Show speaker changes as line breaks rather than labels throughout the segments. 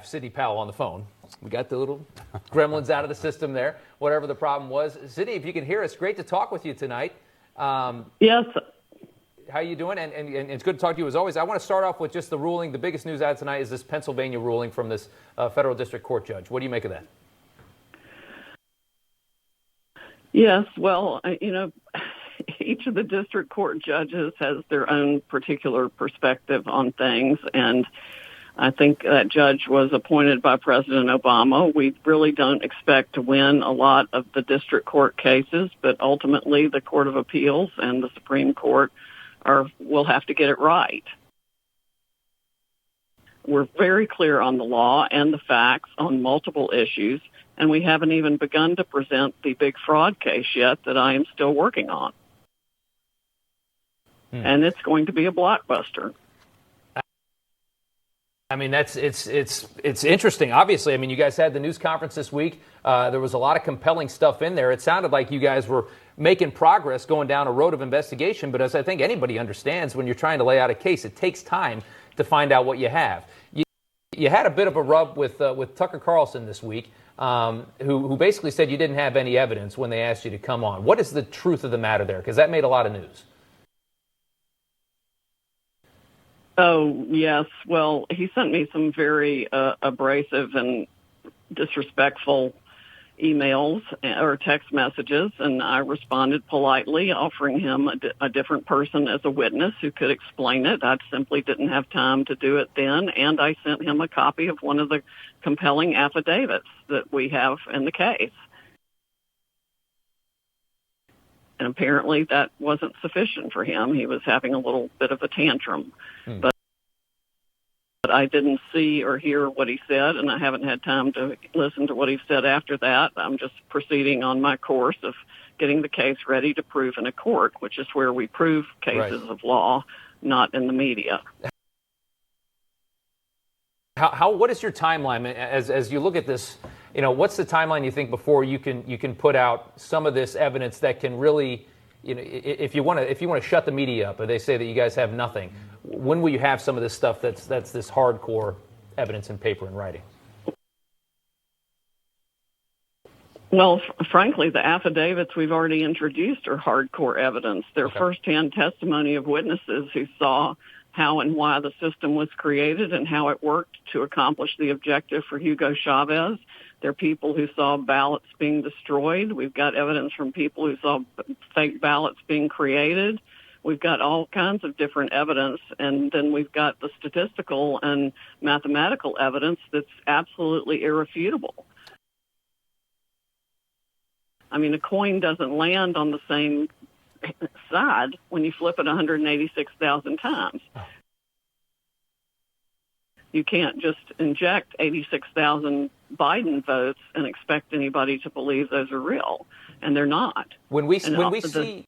Sidney Powell on the phone. We got the little gremlins out of the system there, whatever the problem was. Sidney, if you can hear us, great to talk with you tonight.
Yes.
How you doing? And it's good to talk to you as always. I want to start off with just the ruling. The biggest news out tonight is this Pennsylvania ruling from this federal district court judge. What do you make of that?
Yes, well, each of the district court judges has their own particular perspective on things, and I think that judge was appointed by President Obama. We really don't expect to win a lot of the district court cases, but ultimately the Court of Appeals and the Supreme Court will have to get it right. We're very clear on the law and the facts on multiple issues, and we haven't even begun to present the big fraud case yet that I am still working on. And it's going to be a blockbuster.
I mean, it's interesting. Obviously, I mean, you guys had the news conference this week. There was a lot of compelling stuff in there. It sounded like you guys were making progress going down a road of investigation. But as I think anybody understands, when you're trying to lay out a case, it takes time to find out what you have. You had a bit of a rub with Tucker Carlson this week, who basically said you didn't have any evidence when they asked you to come on. What is the truth of the matter there? Because that made a lot of news.
Oh, yes. Well, he sent me some very abrasive and disrespectful emails or text messages, and I responded politely, offering him a different person as a witness who could explain it. I simply didn't have time to do it then, and I sent him a copy of one of the compelling affidavits that we have in the case. And apparently that wasn't sufficient for him. He was having a little bit of a tantrum. But I didn't see or hear what he said, and I haven't had time to listen to what he said after that. I'm just proceeding on my course of getting the case ready to prove in a court, which is where we prove cases of law, not in the media.
What is your timeline as you look at this? You know, what's the timeline you think before you can put out some of this evidence that can really, you know, if you want to shut the media up, or they say that you guys have nothing, when will you have some of this stuff that's this hardcore evidence in paper and writing?
Well, frankly, the affidavits we've already introduced are hardcore evidence. They're firsthand testimony of witnesses who saw how and why the system was created and how it worked to accomplish the objective for Hugo Chavez. There are people who saw ballots being destroyed. We've got evidence from people who saw fake ballots being created. We've got all kinds of different evidence, and then we've got the statistical and mathematical evidence that's absolutely irrefutable. I mean, a coin doesn't land on the same side when you flip it 186,000 times. You can't just inject 86,000 Biden votes and expect anybody to believe those are real, and they're not.
When we see,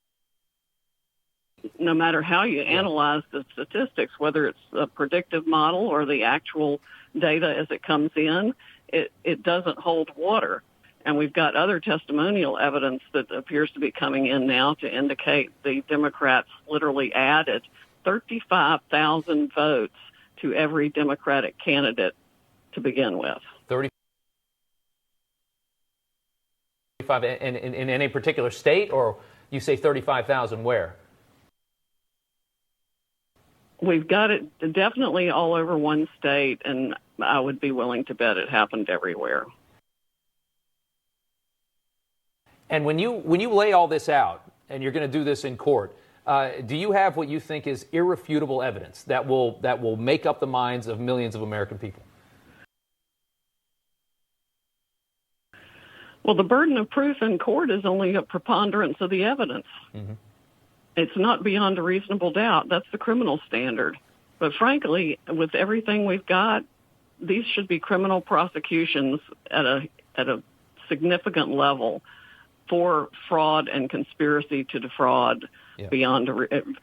no matter how you analyze the statistics, whether it's a predictive model or the actual data as it comes in, it doesn't hold water. And we've got other testimonial evidence that appears to be coming in now to indicate the Democrats literally added 35,000 votes to every Democratic candidate to begin with.
35 in any particular state, or you say 35,000 where?
We've got it definitely all over one state, and I would be willing to bet it happened everywhere.
And when you lay all this out, and you're going to do this in court, do you have what you think is irrefutable evidence that will make up the minds of millions of American people?
Well, the burden of proof in court is only a preponderance of the evidence. Mm-hmm. It's not beyond a reasonable doubt. That's the criminal standard. But frankly, with everything we've got, these should be criminal prosecutions at a significant level for fraud and conspiracy to defraud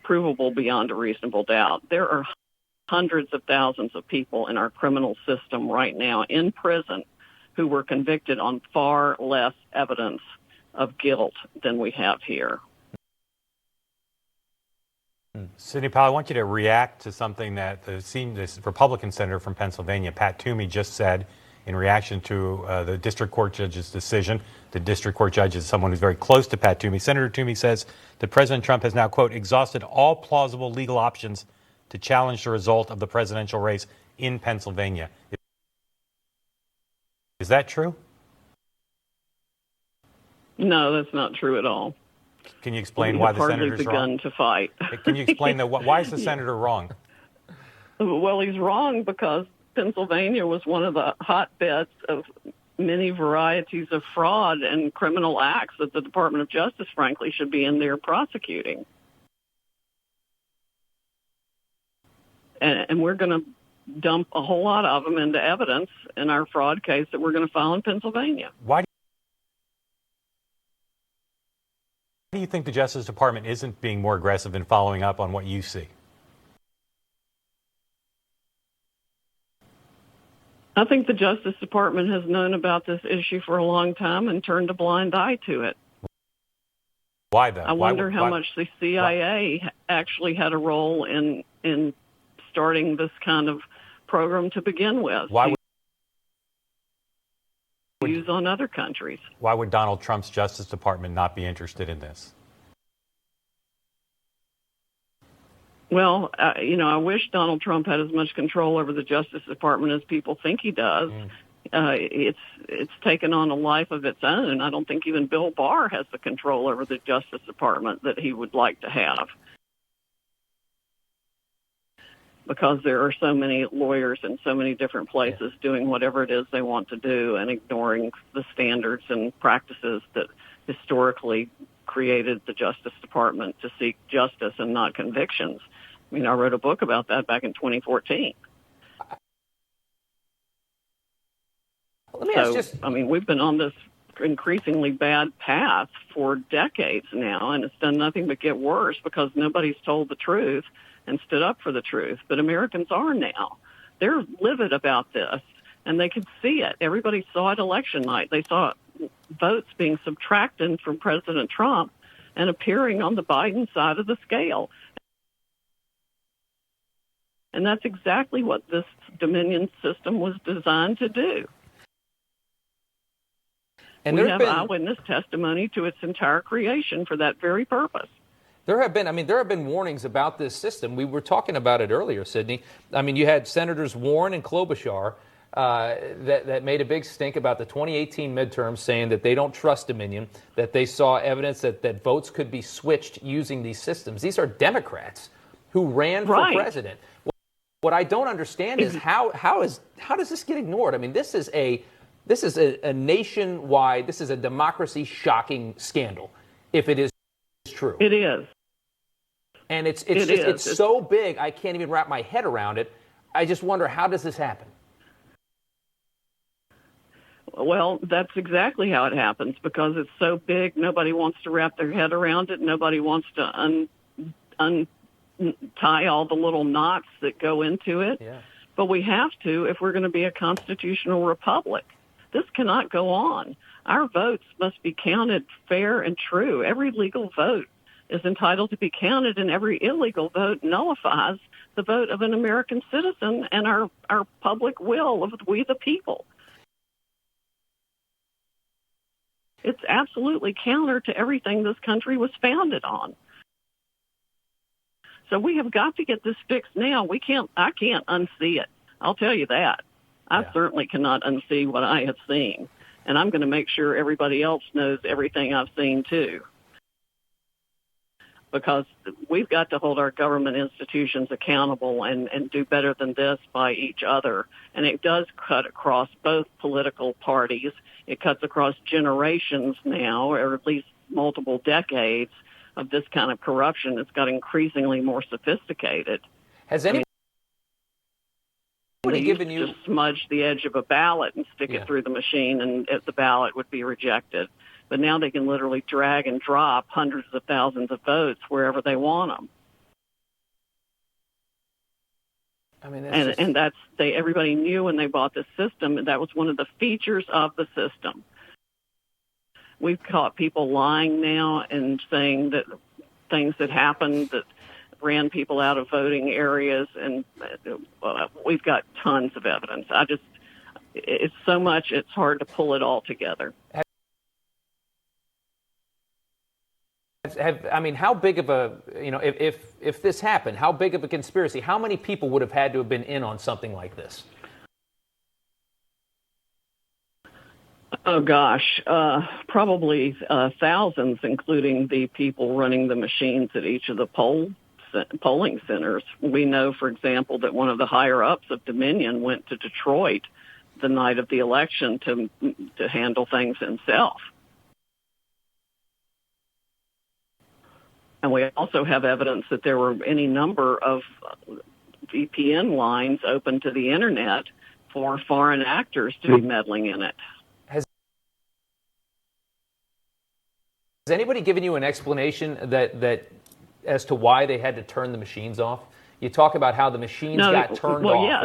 provable beyond a reasonable doubt. There are hundreds of thousands of people in our criminal system right now in prison who were convicted on far less evidence of guilt than we have here.
Sidney Powell, I want you to react to something that this Republican senator from Pennsylvania, Pat Toomey, just said in reaction to the district court judge's decision. The district court judge is someone who's very close to Pat Toomey. Senator Toomey says that President Trump has now, quote, exhausted all plausible legal options to challenge the result of the presidential race in Pennsylvania. Is that true?
No, that's not true at all.
Can you explain why the senator's wrong?
Hardly begun to fight.
Can you explain why is the senator wrong?
Well, he's wrong because Pennsylvania was one of the hotbeds of many varieties of fraud and criminal acts that the Department of Justice, frankly, should be in there prosecuting. And we're going to dump a whole lot of them into evidence in our fraud case that we're going to file in Pennsylvania.
Why do you think the Justice Department isn't being more aggressive in following up on what you see?
I think the Justice Department has known about this issue for a long time and turned a blind eye to it.
Why, though?
I wonder how much the CIA actually had a role in starting this kind of program to begin with.
Why would
use on other countries?
Why would Donald Trump's Justice Department not be interested in this?
Well, I wish Donald Trump had as much control over the Justice Department as people think he does. It's taken on a life of its own. I don't think even Bill Barr has the control over the Justice Department that he would like to have, because there are so many lawyers in so many different places doing whatever it is they want to do and ignoring the standards and practices that historically created the Justice Department to seek justice and not convictions. I mean, I wrote a book about that back in 2014.
Let me ask
we've been on this increasingly bad path for decades now, and it's done nothing but get worse because nobody's told the truth and stood up for the truth. But Americans are now. They're livid about this, and they can see it. Everybody saw it election night. They saw votes being subtracted from President Trump and appearing on the Biden side of the scale. And that's exactly what this Dominion system was designed to do. And we have eyewitness testimony to its entire creation for that very purpose.
There have been warnings about this system. We were talking about it earlier, Sidney. I mean, you had Senators Warren and Klobuchar that made a big stink about the 2018 midterms, saying that they don't trust Dominion, that they saw evidence that votes could be switched using these systems. These are Democrats who ran for president. What I don't understand is how does this get ignored? I mean, this is a nationwide, this is a democracy shocking scandal, if it is true.
It is.
And it's so big, I can't even wrap my head around it. I just wonder, how does this happen?
Well, that's exactly how it happens, because it's so big, nobody wants to wrap their head around it. Nobody wants to untie all the little knots that go into it.
Yeah.
But we have to if we're going to be a constitutional republic. This cannot go on. Our votes must be counted fair and true. Every legal vote is entitled to be counted, and every illegal vote nullifies the vote of an American citizen and our public will of we the people. It's absolutely counter to everything this country was founded on. So we have got to get this fixed now. I can't unsee it. I'll tell you that. I certainly cannot unsee what I have seen. And I'm going to make sure everybody else knows everything I've seen too. Because we've got to hold our government institutions accountable and do better than this by each other. And it does cut across both political parties. It cuts across generations now, or at least multiple decades of this kind of corruption. It's got increasingly more sophisticated.
Has anybody given you
just smudge the edge of a ballot and stick it through the machine, and the ballot would be rejected? But now they can literally drag and drop hundreds of thousands of votes wherever they want them.
I mean,
everybody knew when they bought this system, and that was one of the features of the system. We've caught people lying now and saying that things that happened that ran people out of voting areas, and we've got tons of evidence. It's so much, it's hard to pull it all together.
I mean, how big of a, if this happened, how big of a conspiracy, how many people would have had to have been in on something like this?
Oh, gosh, probably thousands, including the people running the machines at each of the polling centers. We know, for example, that one of the higher-ups of Dominion went to Detroit the night of the election to handle things himself. And we also have evidence that there were any number of VPN lines open to the Internet for foreign actors to be meddling in it.
Has anybody given you an explanation that as to why they had to turn the machines off? You talk about how the machines got turned off.
Yeah.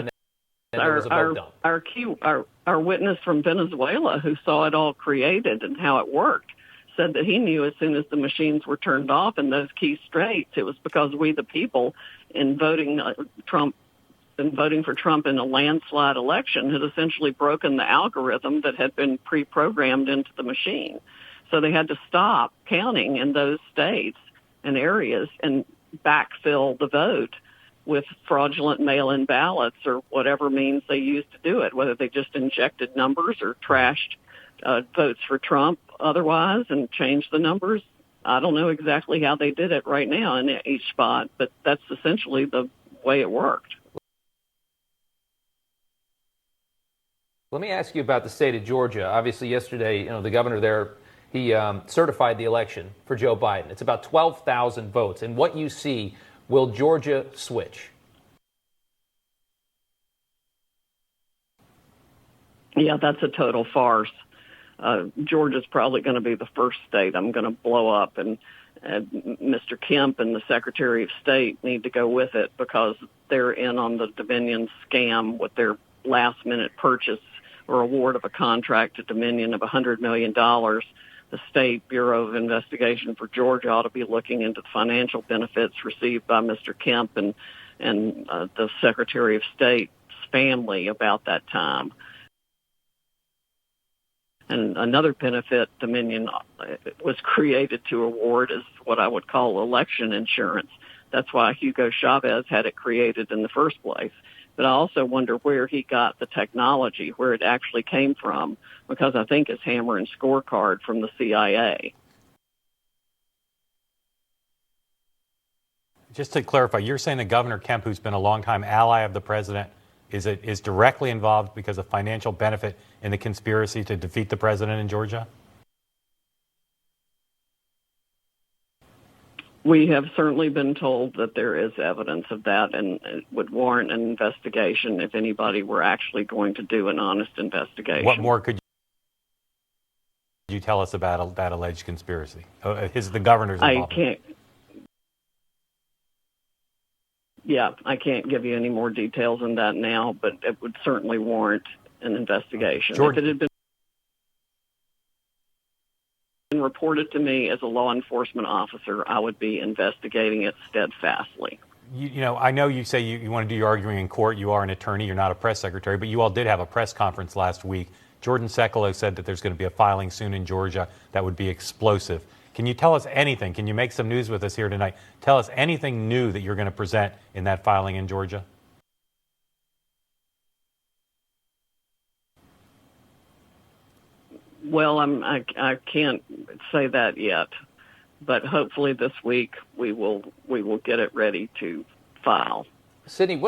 And there was a vote dump.
Our witness from Venezuela, who saw it all created and how it worked, said that he knew as soon as the machines were turned off in those key states, it was because we, the people, in voting for Trump in a landslide election, had essentially broken the algorithm that had been pre-programmed into the machine. So they had to stop counting in those states and areas and backfill the vote with fraudulent mail-in ballots or whatever means they used to do it, whether they just injected numbers or trashed votes for Trump otherwise and changed the numbers. I don't know exactly how they did it right now in each spot, but that's essentially the way it worked.
Let me ask you about the state of Georgia. Obviously, yesterday, the governor there, he certified the election for Joe Biden. It's about 12,000 votes. And what you see, will Georgia switch?
Yeah, that's a total farce. Georgia's probably going to be the first state I'm going to blow up, and Mr. Kemp and the Secretary of State need to go with it because they're in on the Dominion scam with their last-minute purchase or award of a contract to Dominion of $100 million. The State Bureau of Investigation for Georgia ought to be looking into the financial benefits received by Mr. Kemp and the Secretary of State's family about that time. And another benefit Dominion was created to award is what I would call election insurance. That's why Hugo Chavez had it created in the first place. But I also wonder where he got the technology, where it actually came from, because I think it's hammer and scorecard from the CIA.
Just to clarify, you're saying that Governor Kemp, who's been a longtime ally of the president, is directly involved because of financial benefit in the conspiracy to defeat the president in Georgia?
We have certainly been told that there is evidence of that, and it would warrant an investigation if anybody were actually going to do an honest investigation.
What more could you tell us about that alleged conspiracy? The governor's involvement?
I can't give you any more details on that now, but it would certainly warrant an investigation. If it had been reported to me as a law enforcement officer, I would be investigating it steadfastly.
I know you say you want to do your arguing in court. You are an attorney. You're not a press secretary, but you all did have a press conference last week. Jordan Sekulow said that there's going to be a filing soon in Georgia that would be explosive. Can you tell us anything? Can you make some news with us here tonight? Tell us anything new that you're going to present in that filing in Georgia.
Well, I can't say that yet, but hopefully this week we will get it ready to file.
Sidney,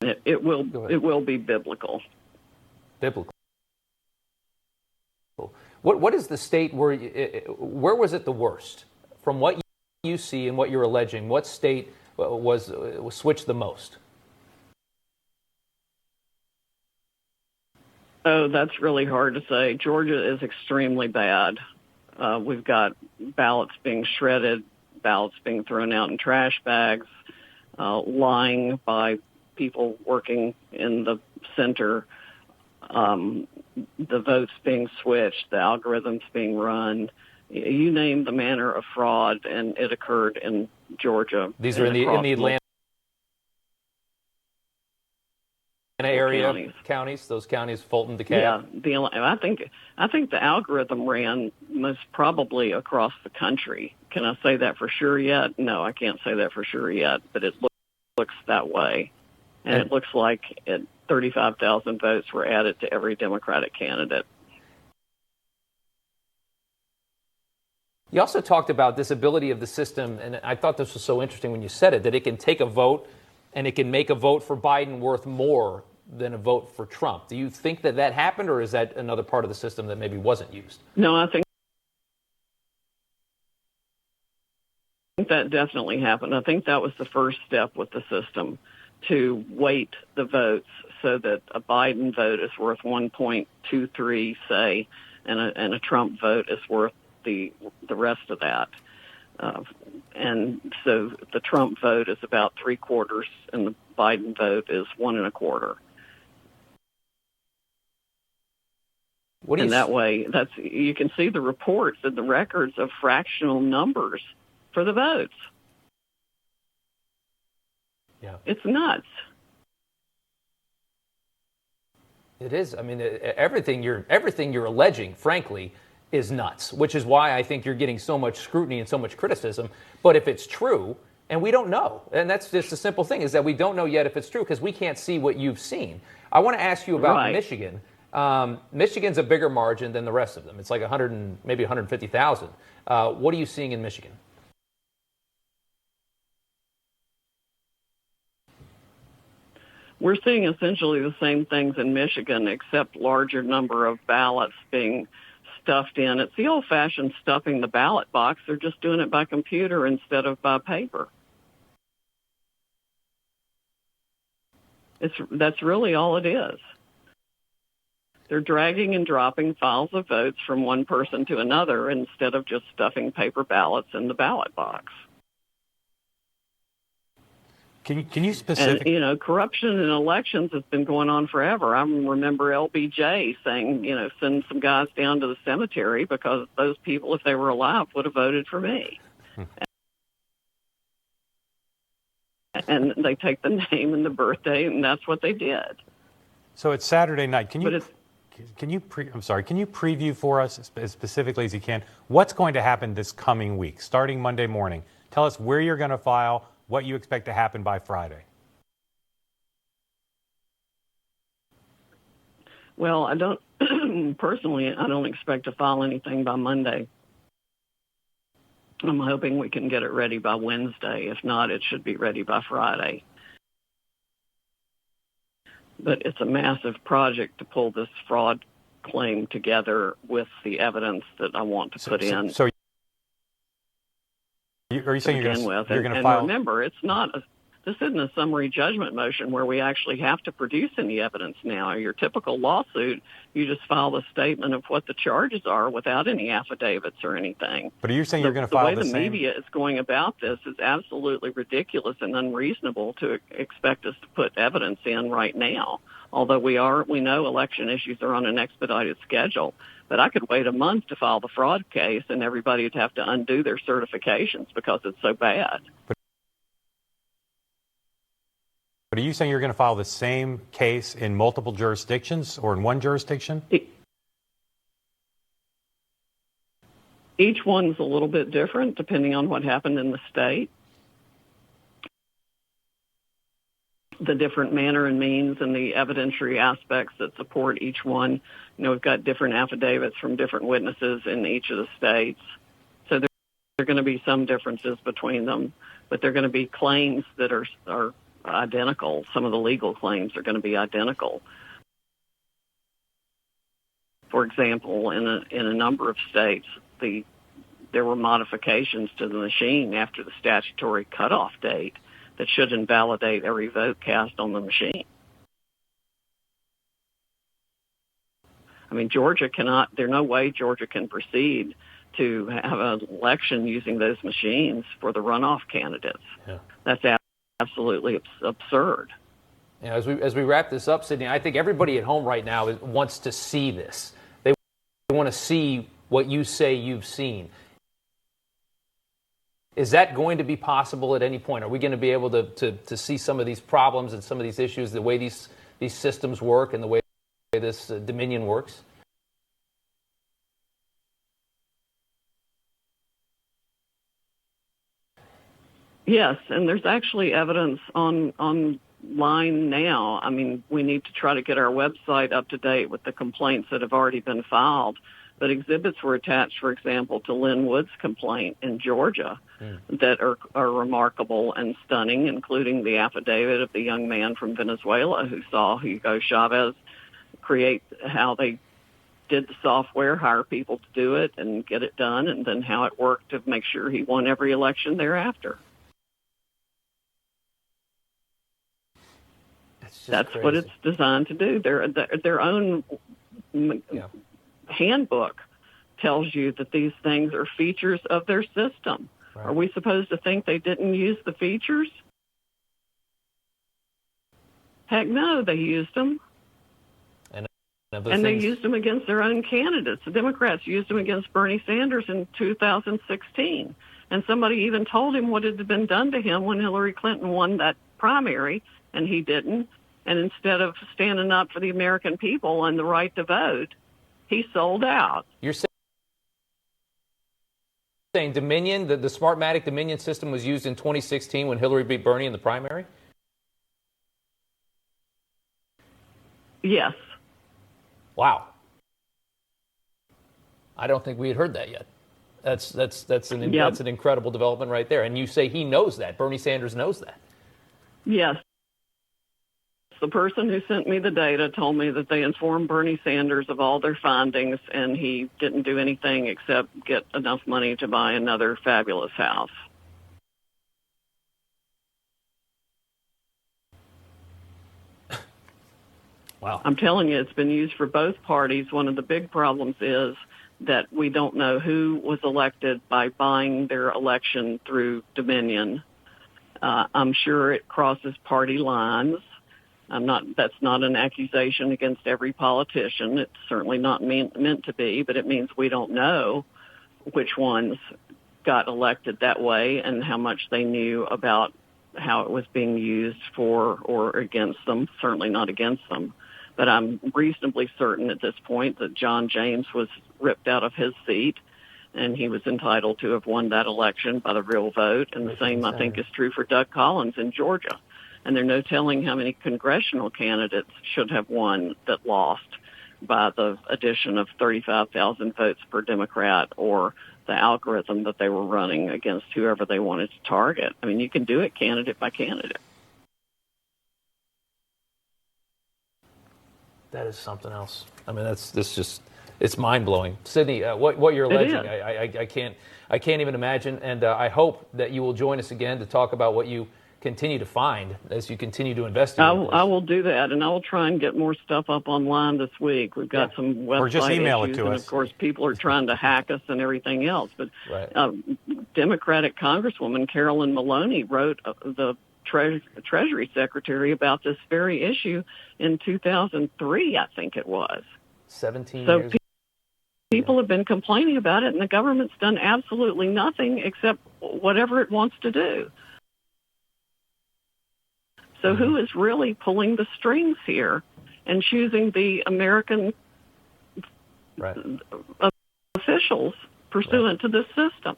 it will be biblical.
Biblical. What is the state where was it the worst? From what you see and what you're alleging, what state was switched the most?
Oh, that's really hard to say. Georgia is extremely bad. We've got ballots being shredded, ballots being thrown out in trash bags, lying by people working in the center, the votes being switched, the algorithms being run. You name the manner of fraud, and it occurred in Georgia.
These are in the Atlanta area counties, those counties, Fulton, DeKalb.
Yeah, I think the algorithm ran most probably across the country. Can I say that for sure yet? No, I can't say that for sure yet, but it looks that way. And it looks like 35,000 votes were added to every Democratic candidate.
You also talked about this ability of the system, and I thought this was so interesting when you said it, that it can take a vote and it can make a vote for Biden worth more than a vote for Trump. Do you think that that happened, or is that another part of the system that maybe wasn't used?
No, I think that definitely happened. I think that was the first step with the system, to weight the votes so that a Biden vote is worth 1.23, say, and a Trump vote is worth the rest of that. And so the Trump vote is about 3/4, and the Biden vote is 1 1/4. And that way, you can see the reports and the records of fractional numbers for the votes.
Yeah,
it's nuts.
It is. I mean, everything you're alleging, frankly, is nuts, which is why I think you're getting so much scrutiny and so much criticism. But if it's true, and we don't know, and that's just a simple thing, is that we don't know yet if it's true because we can't see what you've seen. I want to ask you about Michigan. Michigan's a bigger margin than the rest of them. It's like 100 and maybe 150,000. What are you seeing in Michigan?
We're seeing essentially the same things in Michigan, except larger number of ballots being stuffed in. It's the old-fashioned stuffing the ballot box. They're just doing it by computer instead of by paper. That's really all it is. They're dragging and dropping files of votes from one person to another instead of just stuffing paper ballots in the ballot box.
Can you specifically?
And, corruption in elections has been going on forever. I remember LBJ saying, send some guys down to the cemetery because those people, if they were alive, would have voted for me. And they take the name and the birthday, and that's what they did.
So it's Saturday night. Can you preview for us as specifically as you can what's going to happen this coming week, starting Monday morning? Tell us where you're going to file, what you expect to happen by Friday.
Well, I don't expect to file anything by Monday. I'm hoping we can get it ready by Wednesday. If not, it should be ready by Friday. But it's a massive project to pull this fraud claim together with the evidence that I want to put in.
So are you saying you're going to file?
And remember, this isn't a summary judgment motion where we actually have to produce any evidence now. Your typical lawsuit, you just file the statement of what the charges are without any affidavits or anything.
But are you saying you're going to file
the way the media is going about this is absolutely ridiculous and unreasonable to expect us to put evidence in right now. Although we know election issues are on an expedited schedule. But I could wait a month to file the fraud case, and everybody would have to undo their certifications because it's so bad.
But are you saying you're going to file the same case in multiple jurisdictions or in one jurisdiction?
Each one's a little bit different depending on what happened in the state. The different manner and means and the evidentiary aspects that support each one. We've got different affidavits from different witnesses in each of the states. So there are going to be some differences between them, but there are going to be claims that are identical. Some of the legal claims are going to be identical. For example, in a number of states, there were modifications to the machine after the statutory cutoff date that should invalidate every vote cast on the machine. I mean, there's no way Georgia can proceed to have an election using those machines for the runoff candidates. Yeah. That's absolutely absurd.
As we wrap this up, Sidney, I think everybody at home right now wants to see this. They want to see what you say you've seen. Is that going to be possible at any point? Are we going to be able to see some of these problems and some of these issues, the way these systems work and the way this Dominion works?
Yes, and there's actually evidence online now. I mean, we need to try to get our website up to date with the complaints that have already been filed. But exhibits were attached, for example, to Lynn Wood's complaint in Georgia that are remarkable and stunning, including the affidavit of the young man from Venezuela who saw Hugo Chavez create how they did the software, hire people to do it and get it done, and then how it worked to make sure he won every election thereafter. That's crazy. What it's designed to do. Their own handbook tells you that these things are features of their system. Right. Are we supposed to think they didn't use the features? Heck no, they used them. And they used them against their own candidates. The Democrats used them against Bernie Sanders in 2016. And somebody even told him what had been done to him when Hillary Clinton won that primary, and he didn't. And instead of standing up for the American people and the right to vote, he sold out.
You're saying Dominion, the Smartmatic Dominion system was used in 2016 when Hillary beat Bernie in the primary?
Yes.
Wow. I don't think we had heard that yet. That's an incredible development right there. And you say he knows that. Bernie Sanders knows that.
Yes. The person who sent me the data told me that they informed Bernie Sanders of all their findings, and he didn't do anything except get enough money to buy another fabulous house.
Wow.
I'm telling you, it's been used for both parties. One of the big problems is that we don't know who was elected by buying their election through Dominion. I'm sure it crosses party lines. That's not an accusation against every politician. It's certainly not meant to be, but it means we don't know which ones got elected that way and how much they knew about how it was being used for or against them, certainly not against them. But I'm reasonably certain at this point that John James was ripped out of his seat, and he was entitled to have won that election by the real vote. And the same, I think, is true for Doug Collins in Georgia. And there's no telling how many congressional candidates should have won that lost by the addition of 35,000 votes per Democrat or the algorithm that they were running against whoever they wanted to target. I mean, you can do it candidate by candidate.
That is something else. I mean, it's mind-blowing. Sidney, what you're alleging, I can't even imagine. And I hope that you will join us again to talk about what you continue to find as you continue to investigate.
I will do that, and I will try and get more stuff up online this week. We've got some website
or just email
issues,
it to
and
us.
Of course, people are trying to hack us and everything else. But Democratic Congresswoman Carolyn Maloney wrote the Treasury Secretary about this very issue in 2003, I think it was.
17
so
years.
People have been complaining about it, and the government's done absolutely nothing except whatever it wants to do. So who is really pulling the strings here and choosing the American officials pursuant to this system?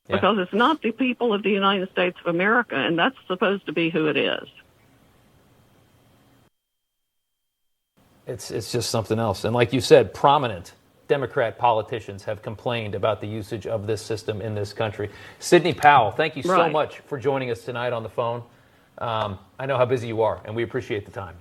Yeah.
Because it's not the people of the United States of America, and that's supposed to be who it is.
It's just something else. And like you said, prominent Democrat politicians have complained about the usage of this system in this country. Sidney Powell, thank you so much for joining us tonight on the phone. I know how busy you are, and we appreciate the time.